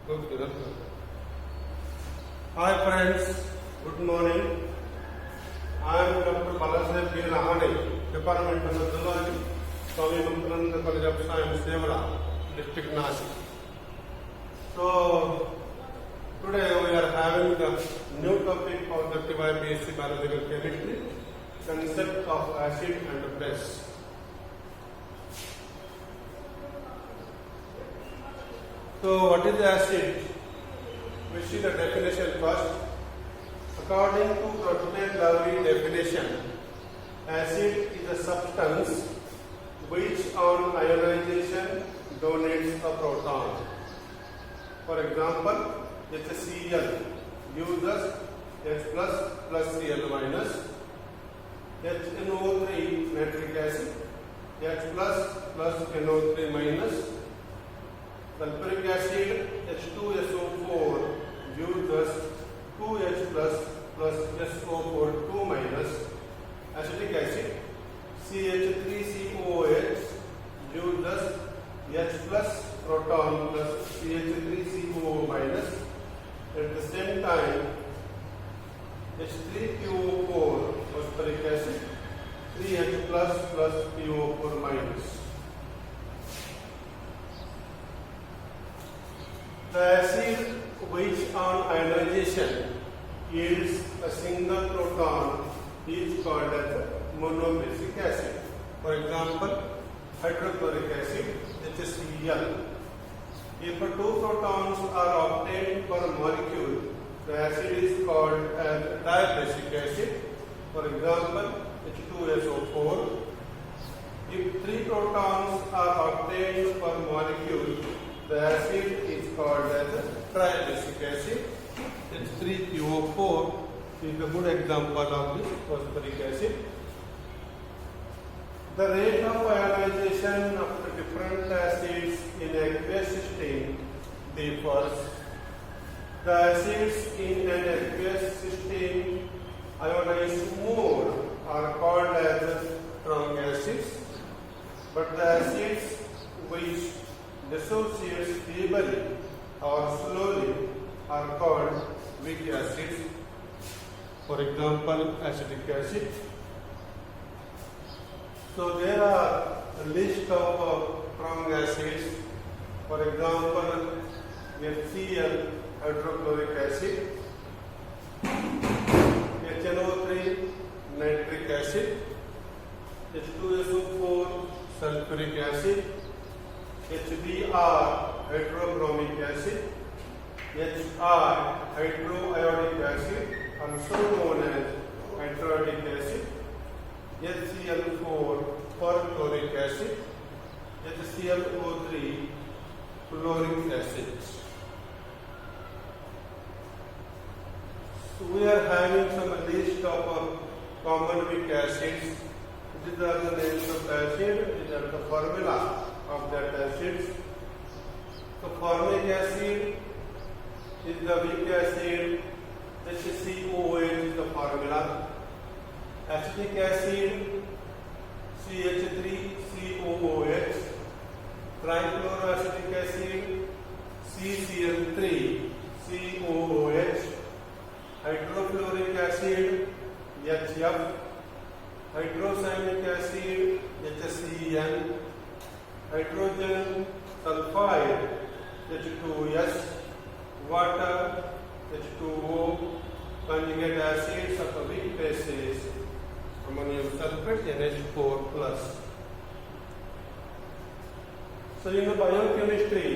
Okay, that's good. Hi friends, good morning. I am Dr Rahane B B, Department of Zoology, Swami Vivekananda College of Science, Sevara, District Nashik. So today we are having the new topic of the BSc Biological Chemistry, concept of acid and base. So what is acid? We see the definition first. According to protein-Lowry definition, acid is a substance which on ionization donates a proton. For example, HCl gives us H plus Cl minus, HNO3 nitric acid, H plus NO3 minus, sulfuric acid H2SO4 gives us 2H plus SO4 2 minus, acetic acid CH3COOH gives us H plus proton plus CH3CO minus. At the same time, H3PO4 phosphoric acid 3H plus PO4 minus. The acid which on ionization yields a single proton is called as monobasic acid. For example, hydrochloric acid HCl. If two protons are obtained per molecule, the acid is called as dibasic acid. For example, H2SO4. If three protons are obtained per molecule, the acid is called as tribasic acid. H3PO4 is a good example of this phosphoric acid. The rate of ionization of the different acids in aqueous system differs. The acids in an aqueous system ionized more are called as strong acids, but the acids which dissociate stably or slowly are called weak acids. For example, acetic acid. So there are a list of strong acids. For example, HCl hydrochloric acid, HNO3 nitric acid, H2SO4 sulfuric acid, HBr hydrochromic acid, HR hydroiodic acid, also known as hydroiodic acid, HCl4 perchloric acid, HClO3 chloric acid. So we are having some list of common weak acids. These are the names of acid. These are the formula of that acids. So formic acid is the weak acid. HCOOH is the formula. Acetic acid CH3COOH. Trichloroacetic acid CCl3COOH. Hydrofluoric acid HF. Hydrocyanic acid HCN. Hydrogen sulfide H2S. Water H2O. Conjugate acids of weak bases ammonium sulfate NH4 plus. So in biochemistry,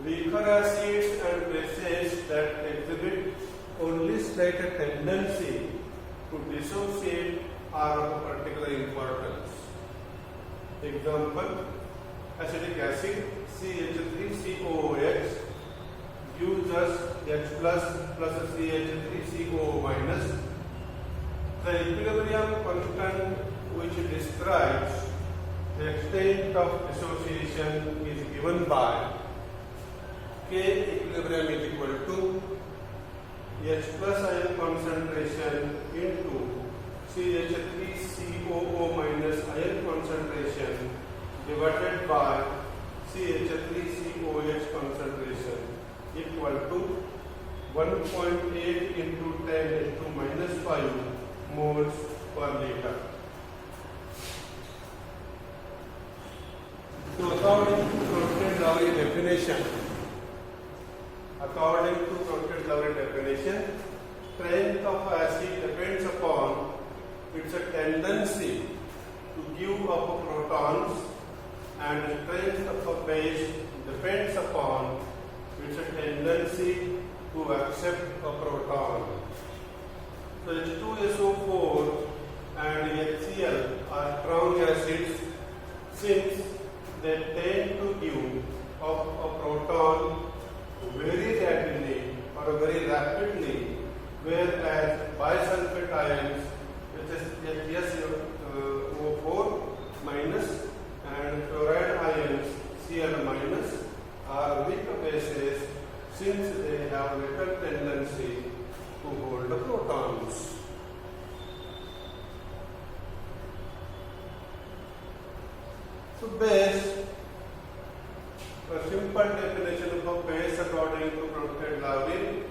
weaker acids and bases that exhibit only slight tendency to dissociate are of particular importance. Example, acetic acid CH3COOH gives us H plus CH3CO minus. The equilibrium constant which describes the extent of dissociation is given by K equilibrium is equal to H plus ion concentration into CH3COO minus ion concentration divided by CH3COH concentration equal to 1.8 into 10 raised to minus 5 moles per liter. So according to Crompton-Lowry definition, strength of acid depends upon its tendency to give up protons, and strength of a base depends upon its tendency to accept a proton. So H2SO4 and HCl are strong acids since they tend to give up a proton very rapidly or very rapidly, whereas bisulfate ions, which is HSO4 minus, and fluoride ions Cl minus, are weak bases since they have little tendency to hold the protons. So base, a simple definition of a base according to Crompton-Lowry,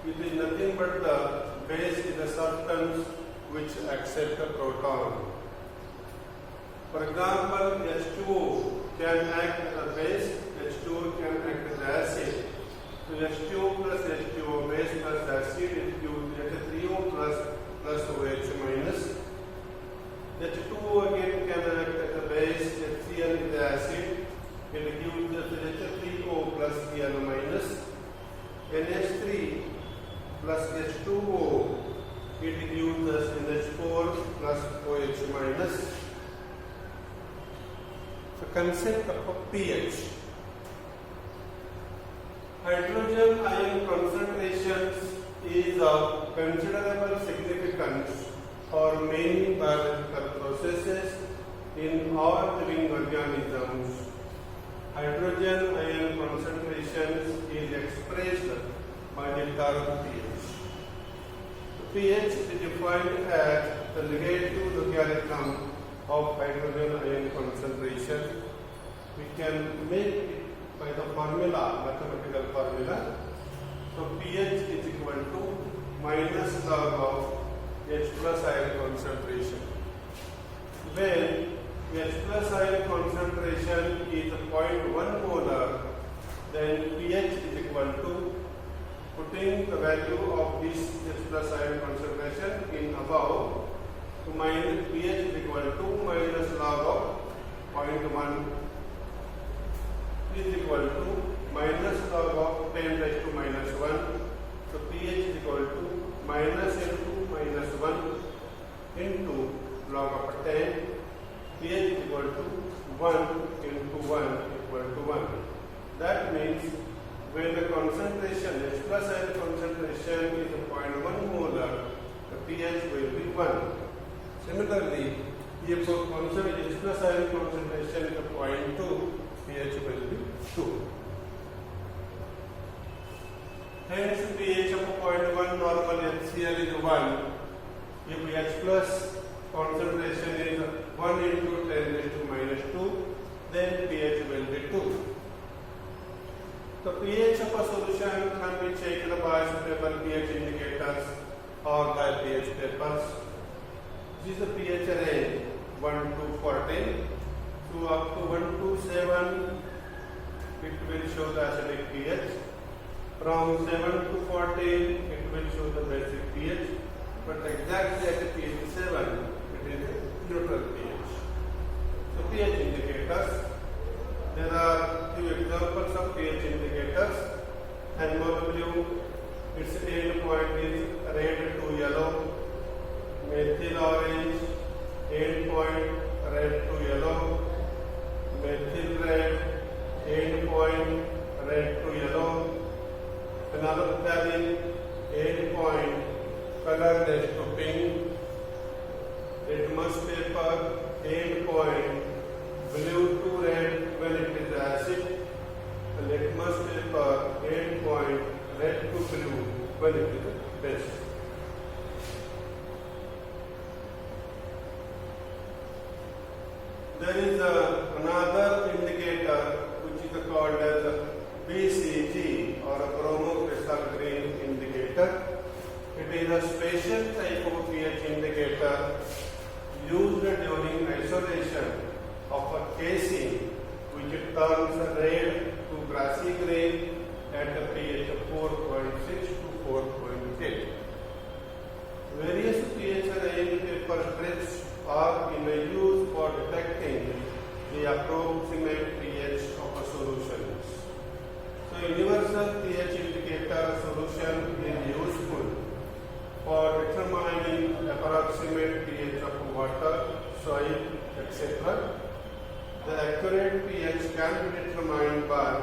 it is nothing but the base is a substance which accepts a proton. For example, H2O can act as a base, H2O can act as acid. So H2O plus H2O base plus acid is given H3O plus OH minus. H2O again can act as a base, HCl is the acid, it gives us H3O plus Cl minus. NH3 plus H2O, it gives us NH4 plus OH minus. The concept of pH. Hydrogen ion concentrations is of considerable significance for many biological processes in all living organisms. Hydrogen ion concentrations is expressed by the term pH. The pH is defined as the negative logarithm of hydrogen ion concentration. We can make it by the formula, mathematical formula. So pH is equal to minus log of H plus ion concentration. When H plus ion concentration is 0.1 molar, then pH is equal to, putting the value of this H plus ion concentration in above, to minus pH is equal to minus log of 0.1 is equal to minus log of 10 raised to minus 1. So pH is equal to minus into minus 1 into log of 10. pH is equal to 1 into 1 equal to 1. That means when the concentration, H plus ion concentration is 0.1 molar, the pH will be 1. Similarly, if H plus ion concentration is 0.2, pH will be 2. Hence, pH of 0.1 normal HCl is 1. If H plus concentration is 1 into 10 raised to minus 2, then pH will be 2. The pH of a solution can be checked by suitable pH indicators or by pH papers. This is the pH range 1 to 14. So up to 1 to 7, it will show the acidic pH. From 7 to 14, it will show the basic pH. But exactly at pH 7, it is a neutral pH. So pH indicators. There are few examples of pH indicators. Animal blue, its end point is red to yellow. Methyl orange, end point red to yellow. Methyl red, end point red to yellow. Phenolphthalein, end point color red to pink. Litmus paper, end point blue to red when it is acid. Litmus paper, end point red to blue when it is base. There is another indicator which is called as BCG or a bromo a special type of pH indicator used during isolation of a casing which turns red to grassy green at a pH of 4.6 to 4.8. Various pH range paper strips are in use for detecting the approximate pH of a solution. So, universal pH indicator solution is useful for determining approximate pH of water, soil, etc. The accurate pH can be determined by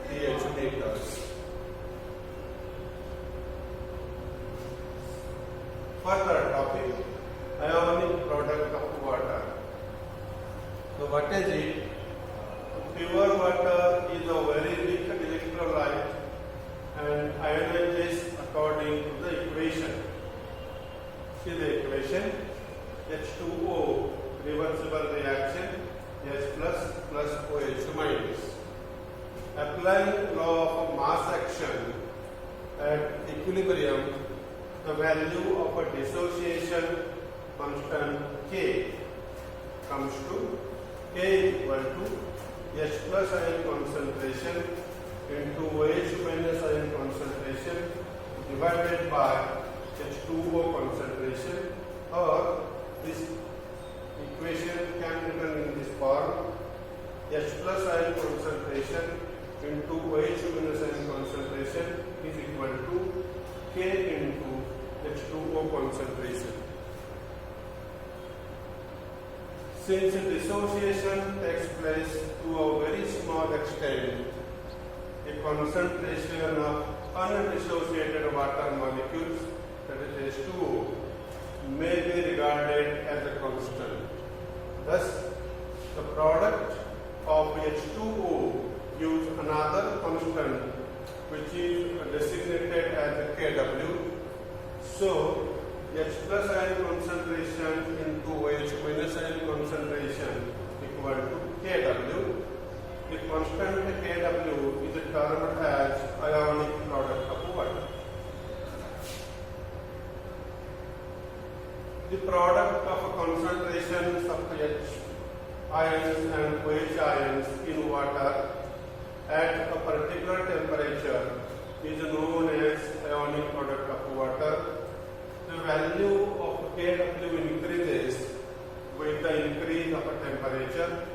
pH meters. Further topic, ionic product of water. So what is it? Pure water is a very weak electrolyte and ionizes according to the equation. See the equation, H2O reversible reaction, H plus OH minus. Applying law of mass action at equilibrium, the value of a dissociation constant K comes to K equal to H plus ion concentration into OH minus ion concentration divided by H2O concentration, or this equation can be written in this form: H plus ion concentration into OH minus ion concentration is equal to K into H2O concentration. Since dissociation takes place to a very small extent, a concentration of undissociated water molecules, that is H2O, may be regarded as a constant. Thus, the product of H2O gives another constant which is designated as Kw. So, H plus ion concentration into OH minus ion concentration equal to Kw. The constant Kw is termed as ionic product of water. The product of concentrations of H ions and OH ions in water at a particular temperature is known as ionic product of water. The value of Kw increases with the increase of a temperature,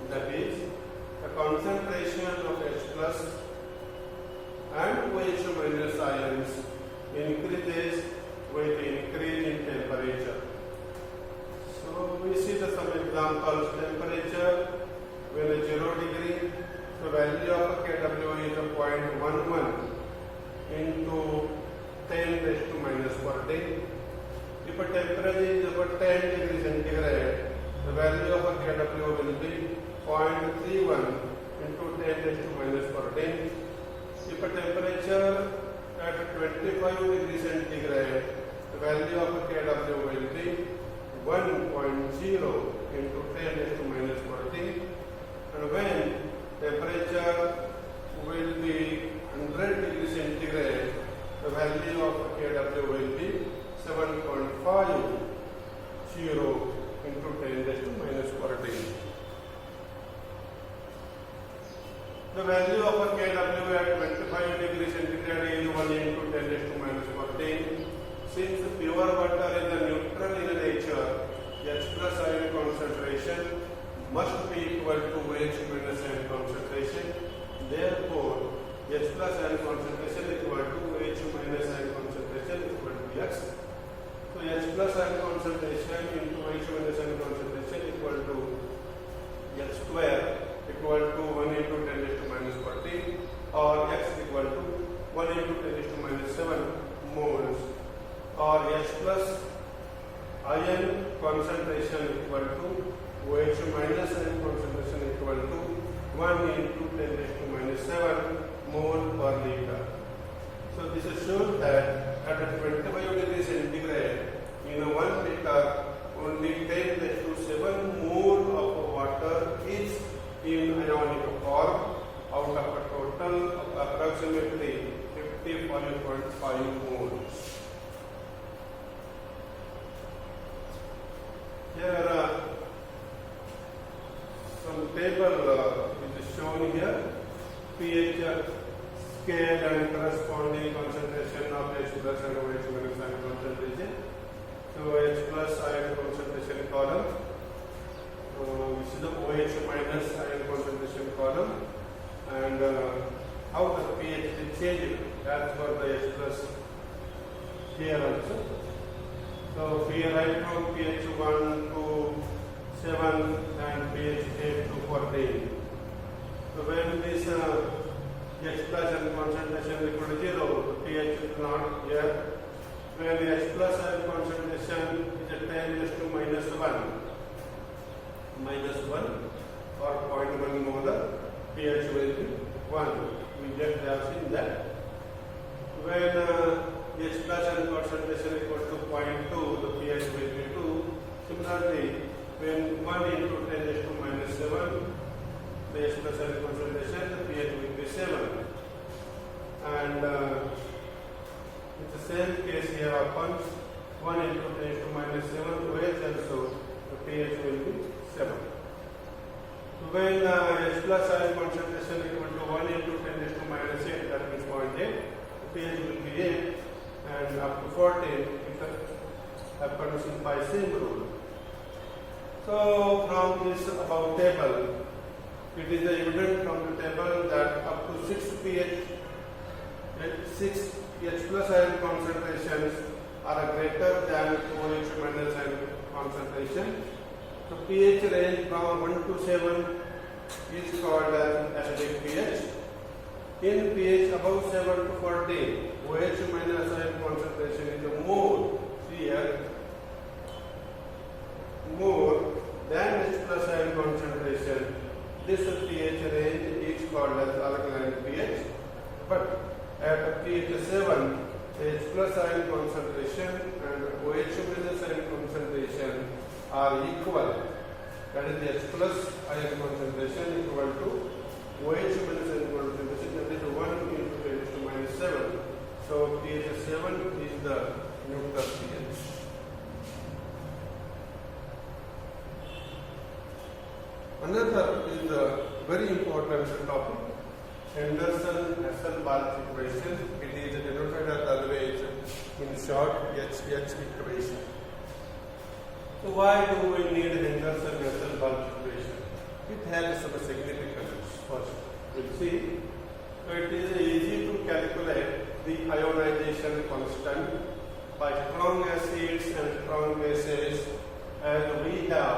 that is, the concentration of H plus and OH minus ions increases with the increase in temperature. So we see some examples. Temperature when it's 0 degree, the value of Kw is 0.11 into 10 raised to minus 14. If a temperature is about 10 degrees centigrade, the value of Kw will be 0.31 into 10 raised to minus 14. If a temperature at 25 degrees centigrade, the value of Kw will be 1.0 into 10 raised to minus 14. And when temperature will be 100 degrees centigrade, the value of Kw will be 7.50 into 10 raised to minus 14. The value of Kw at 25 degrees centigrade is 1 into 10 raised to minus 14. Since pure water is a neutral in nature, H plus ion concentration must be equal to OH minus ion concentration. Therefore, H plus ion concentration equal to OH minus ion concentration equal to X. So H plus ion concentration into OH minus ion concentration equal to H square equal to 1 into 10 raised to minus 14, or X equal to 1 into 10 raised to minus 7 moles, or H plus ion concentration equal to OH minus ion concentration equal to 1 into 10 raised to minus 7 mole per liter. So this shows that at 25 degrees centigrade, in 1 liter, only 10 raised to 7 mole of water is in ionic form out of a total of approximately 55.5 moles. scale and corresponding concentration of H plus and OH minus ion concentration. So H plus ion concentration column, which is the OH minus ion concentration column, and how the pH is changed as per the H plus here also. So we write from pH 1 to 7 and pH 8 to 14. So when this H plus and concentration equal to 0, the pH is not here. When H plus ion concentration is at 10 raised to minus 1 or 0.1 molar, pH will be 1. We just have seen that. When H plus ion concentration equal to 0.2, the pH will be 2. Similarly, when 1 into 10 raised to minus 7, the H plus ion concentration, the pH will be 7. And it's the same case here happens. 1 into 10 raised to minus 7, OH also, the pH will be 7. When H plus ion concentration equal to 1 into 10 raised to minus 8, that means 0.8, the pH will be 8, and up to 14, it happens by same rule. So from this above table, it is evident from the table that up to 6 H plus ion concentrations are greater than OH minus ion concentration. So pH range from 1 to 7 is called as acidic pH. In pH above 7 to 14, OH minus ion concentration is more than H plus ion concentration. This pH range is called as alkaline pH. But at pH 7, H plus ion concentration and OH minus ion concentration are equal. That is H plus ion concentration equal to OH minus ion concentration, that is 1 into 10 to minus 7. So pH 7 is the neutral pH. Another is a very important topic, Henderson-Hasselbalch equation. It is denoted as always in short HH equation. So why do we need Henderson-Hasselbalch equation? It has some significance. First, we'll see. So it is easy to calculate the ionization constant by strong acids and strong bases, as we have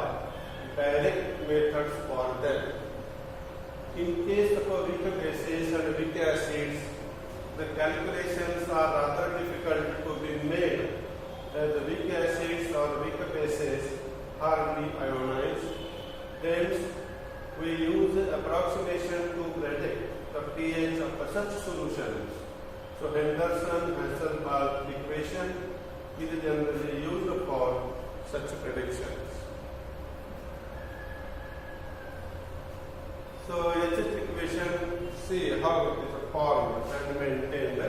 direct methods for them. In case of weaker bases and weak acids, the calculations are rather difficult to be made, as the weak acids or weaker bases are ionized. Hence, we use approximation to predict the pH of such solutions. So Henderson-Hasselbalch equation is generally used for such predictions. So HH equation, see how it is formed and maintained.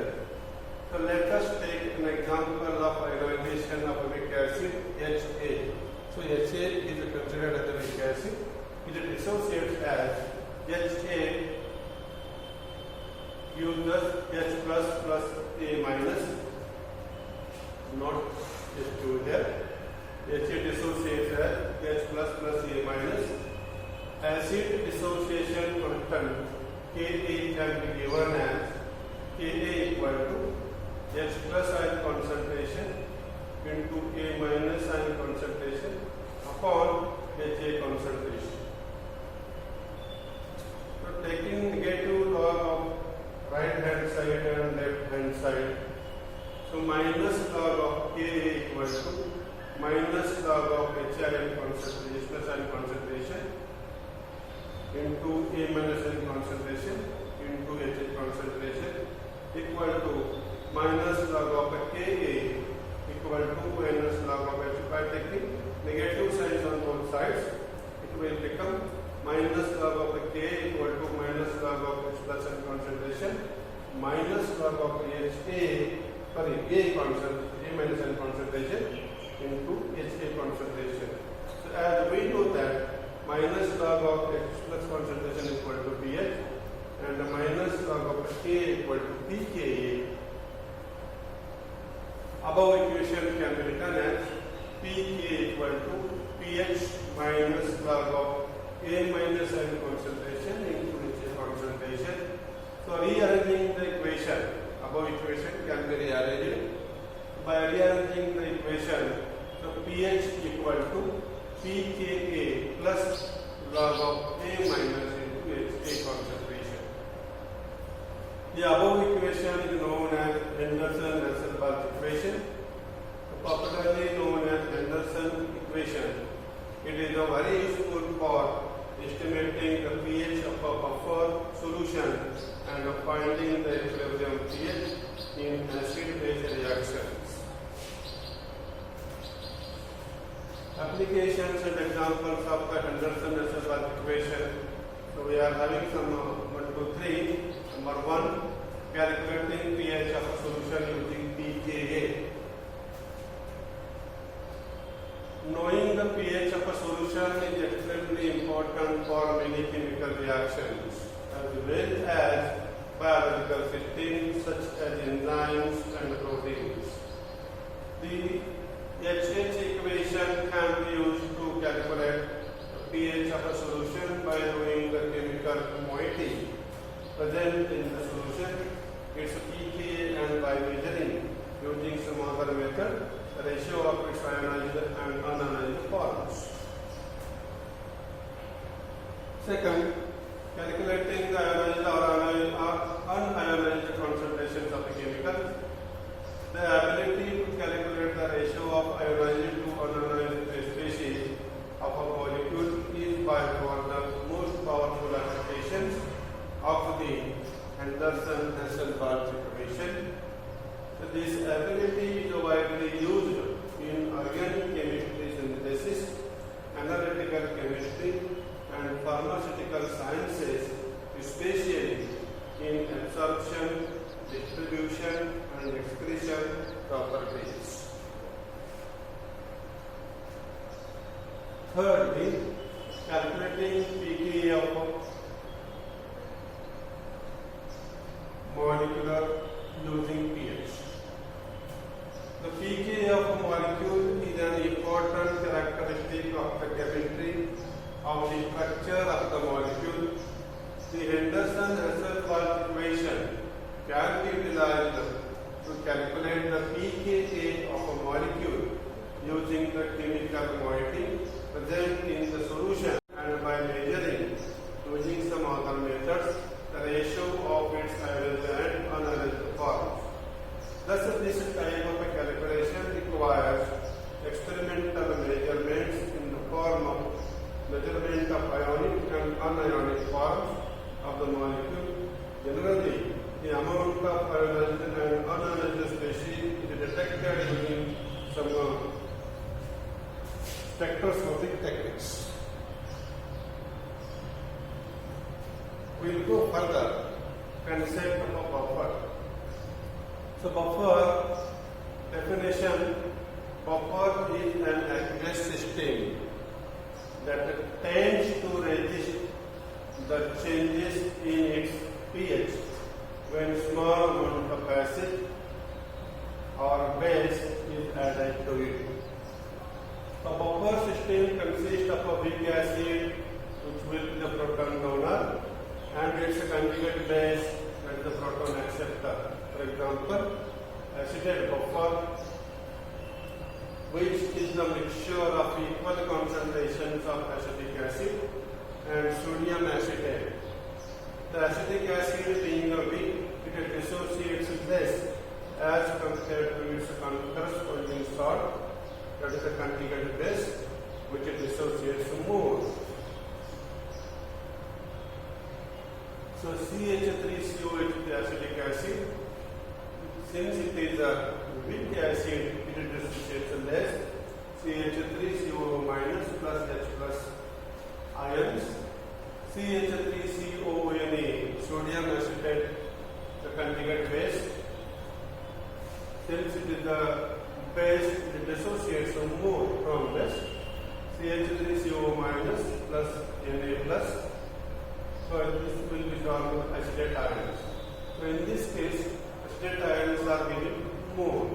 So let us take an example of ionization of a weak acid, HA. So HA is considered as a weak acid. It dissociates as HA uses H plus plus A minus, not H2 here. HA dissociates as H plus plus A minus. Acid dissociation constant Ka can be given as Ka equal to H plus ion concentration into A minus ion concentration upon Ha concentration. So taking negative log of right hand side and left hand side, so minus log of Ka equal to minus log of H ion concentration, H plus ion concentration into A minus ion concentration into H concentration equal to minus log of Ka equal to minus log of H. By taking negative signs on both sides, it will become minus log of Ka equal to minus log of H plus ion concentration minus log of A minus ion concentration into Ha concentration. So as we know that minus log of H plus concentration equal to pH, and minus log of K equal to pKa. Above equation can be written as pK equal to pH minus log of A minus N concentration into H concentration. So rearranging the equation, above equation can be rearranged. By rearranging the equation, so pH equal to pKa plus log of A minus into H concentration. The above equation is known as Henderson-Hasselbalch equation, popularly known as Henderson equation. It is a very useful for estimating the pH of a buffer solution and finding the equilibrium pH in acid-base reactions. Applications and examples of the Henderson-Hasselbalch equation. So we are having some 1, 2, 3. Number 1, calculating pH of a solution using pKa. Knowing the pH of a solution is extremely important for many chemical reactions as well as biological systems such as enzymes and proteins. The HH equation can be used to calculate the pH of a solution by knowing the chemical moiety present in the solution, its pKa, and by measuring using some other method the ratio of its ionized and unionized forms. Second, calculating the ionized or unionized concentrations of a chemical. The ability to calculate the ratio of ionized to unionized species of a molecule is by far the most powerful applications of the Henderson-Hasselbalch equation. This ability is widely used in organic chemistry synthesis, analytical chemistry, and pharmaceutical sciences, especially in absorption, distribution, and excretion properties. Thirdly, calculating pKa of molecular using pH. The pKa of a molecule is an important characteristic of the chemistry of the structure of the molecule. The Henderson-Hasselbalch equation can be utilized to calculate the pKa of a molecule using the chemical moiety present in the solution and by measuring using some other methods the ratio of its ionized and unionized forms. Thus, this type of a calculation requires experimental measurements in the form of measurement of ionic and unionic forms of the molecule. Generally, the amount of ionized and unionized species is detected using some spectroscopic techniques. We will go further. Concept of a buffer. So buffer definition: buffer is an aqueous system that tends to resist the changes in its pH when small amount of acid or base is added to it. A buffer system consists of a weak acid, which will be the proton donor, and its conjugate base, that is the proton acceptor. For example, acetate buffer, which is the mixture of equal concentrations of acetic acid and sodium acetate. The acetic acid being a weak, it dissociates less as compared to its corresponding salt, that is the conjugate base, which it dissociates more. So CH3COH, the acetic acid, since it is a weak acid, it dissociates less. CH3CO minus plus H plus ions. CH3CONA, sodium acetate, the conjugate base. Since it is the base, it dissociates more from base. CH3CO minus plus Na plus. So this will be called acetate ions. So in this case, acetate ions are given more.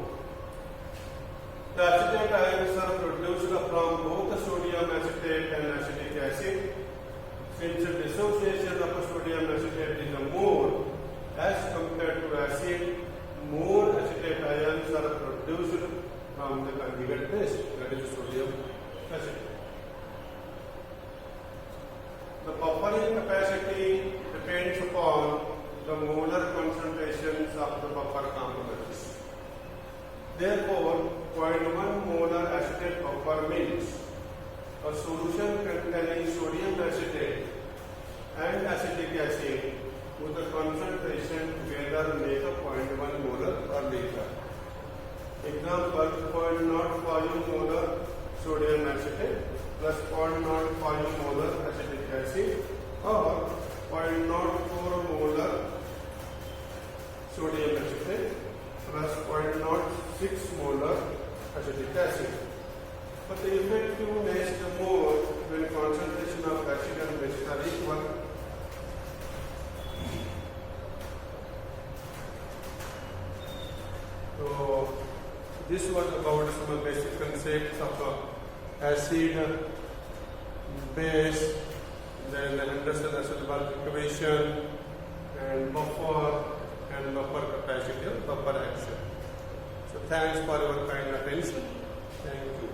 The acetate ions are produced from both sodium acetate and acetic acid. Since the dissociation of sodium acetate is more as compared to acid, more acetate ions are produced from the conjugate base, that is sodium acetate. The buffering capacity depends upon the molar concentrations of the buffer components. Therefore, 0.1 molar acetate buffer means a solution containing sodium acetate and acetic acid with the concentration together make a 0.1 molar per liter. Example, 0.05 molar sodium acetate plus 0.05 molar acetic acid or 0.04 molar sodium acetate plus 0.06 molar acetic acid. But the effectiveness is more when concentration of acid and base are equal. So this was about some basic concepts of acid, base, then the Henderson-Asselberg equation, and buffer capacity of buffer action. So thanks for your kind attention. Thank you.